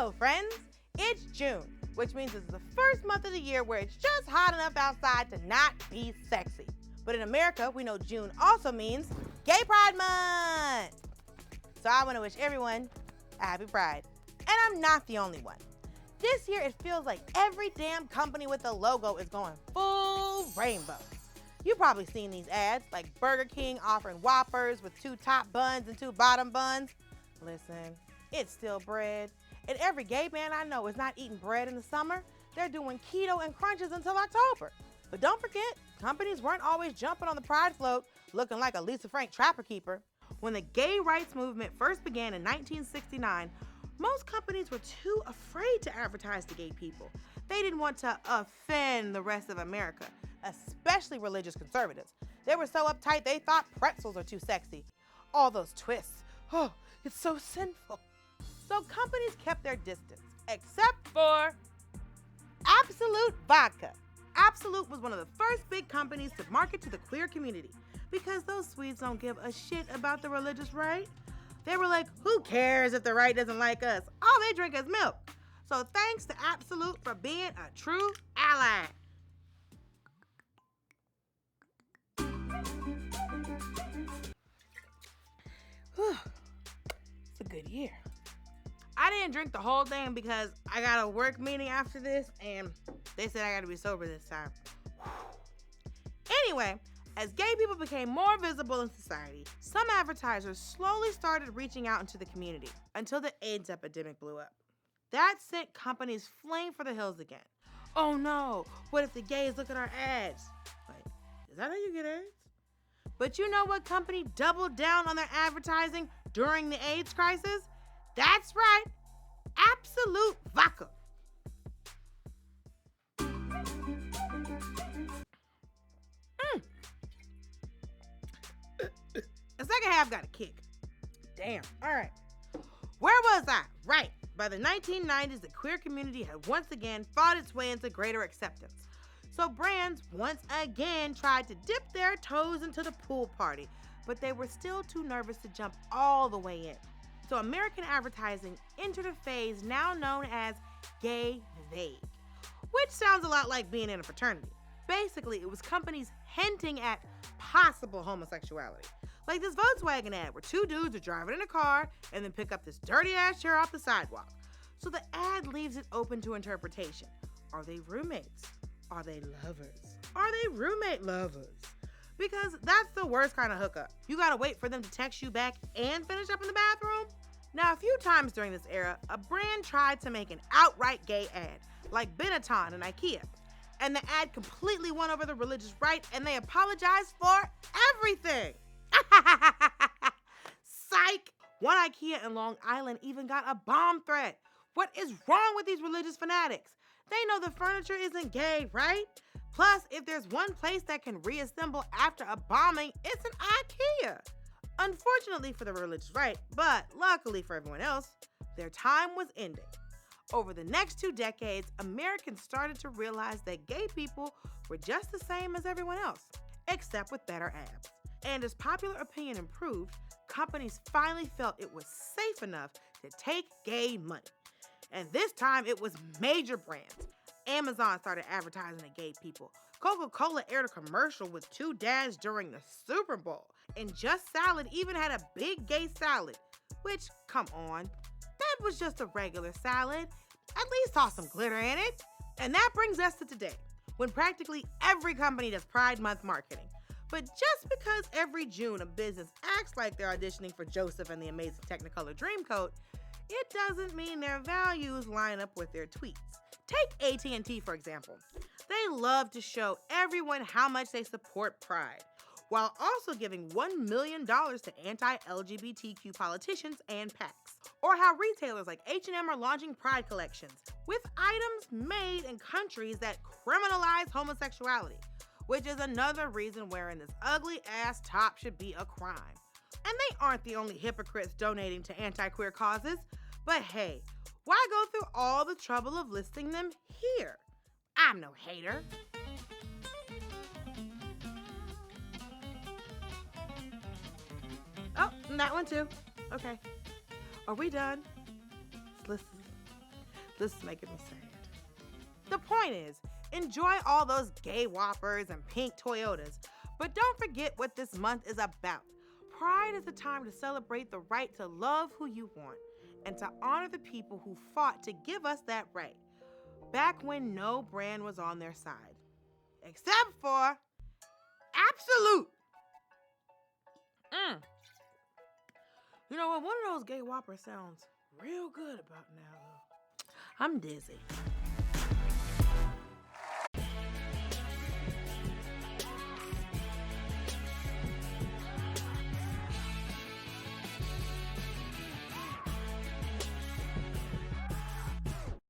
Hello, friends. It's June, which means it's the first month of the year where it's just hot enough outside to not be sexy. But in America, we know June also means Gay Pride Month. So I want to wish everyone a happy Pride. And I'm not the only one. This year, it feels like every damn company with a logo is going full rainbow. You've probably seen these ads, like Burger King offering Whoppers with 2 top buns and 2 bottom buns. Listen, it's still bread. And every gay man I know is not eating bread in the summer. They're doing keto and crunches until October. But don't forget, companies weren't always jumping on the pride float looking like a Lisa Frank trapper keeper. When the gay rights movement first began in 1969, most companies were too afraid to advertise to gay people. They didn't want to offend the rest of America, especially religious conservatives. They were so uptight they thought pretzels are too sexy. All those twists. Oh, it's so sinful. So companies kept their distance, except for Absolute Vodka. Absolute was one of the first big companies to market to the queer community because those Swedes don't give a shit about the religious right. They were like, who cares if the right doesn't like us? All they drink is milk. So thanks to Absolute for being a true ally. It's a good year. I didn't drink the whole thing because I got a work meeting after this and they said I got to be sober this time. Anyway, as gay people became more visible in society, some advertisers slowly started reaching out into the community until the AIDS epidemic blew up. That sent companies fleeing for the hills again. Oh no, what if the gays look at our ads? Wait, is that how you get AIDS? But you know what company doubled down on their advertising during the AIDS crisis? That's right, Absolute Vodka. The second half got a kick. Damn, all right. Where was I? Right, by the 1990s, the queer community had once again fought its way into greater acceptance. So brands once again tried to dip their toes into the pool party, but they were still too nervous to jump all the way in. So American advertising entered a phase now known as gay vague, which sounds a lot like being in a fraternity. Basically, it was companies hinting at possible homosexuality. Like this Volkswagen ad where 2 dudes are driving in a car and then pick up this dirty ass chair off the sidewalk. So the ad leaves it open to interpretation. Are they roommates? Are they lovers? Are they roommate lovers? Because that's the worst kind of hookup. You gotta wait for them to text you back and finish up in the bathroom. Now, a few times during this era, a brand tried to make an outright gay ad, like Benetton and IKEA. And the ad completely won over the religious right, and they apologized for everything. Psych! One IKEA in Long Island even got a bomb threat. What is wrong with these religious fanatics? They know the furniture isn't gay, right? Plus, if there's one place that can reassemble after a bombing, it's an IKEA. Unfortunately for the religious right, but luckily for everyone else, their time was ending. Over the next 2 decades, Americans started to realize that gay people were just the same as everyone else, except with better abs. And as popular opinion improved, companies finally felt it was safe enough to take gay money. And this time it was major brands. Amazon started advertising to gay people. Coca-Cola aired a commercial with 2 dads during the Super Bowl. And Just Salad even had a big gay salad. Which, come on, that was just a regular salad. At least saw some glitter in it. And that brings us to today, when practically every company does Pride Month marketing. But just because every June a business acts like they're auditioning for Joseph and the Amazing Technicolor Dreamcoat, it doesn't mean their values line up with their tweets. Take AT&T, for example. They love to show everyone how much they support Pride, while also giving $1 million to anti-LGBTQ politicians and PACs. Or how retailers like H&M are launching Pride collections with items made in countries that criminalize homosexuality, which is another reason wearing this ugly-ass top should be a crime. And they aren't the only hypocrites donating to anti-queer causes, but hey, why go through all the trouble of listing them here? I'm no hater. Oh, and that one too. Okay. Are we done? Let's listen. This is making me sad. The point is, enjoy all those gay Whoppers and pink Toyotas, but don't forget what this month is about. Pride is a time to celebrate the right to love who you want and to honor the people who fought to give us that right, back when no brand was on their side. Except for Absolute. You know what? One of those gay Whoppers sounds real good about now, though. I'm dizzy.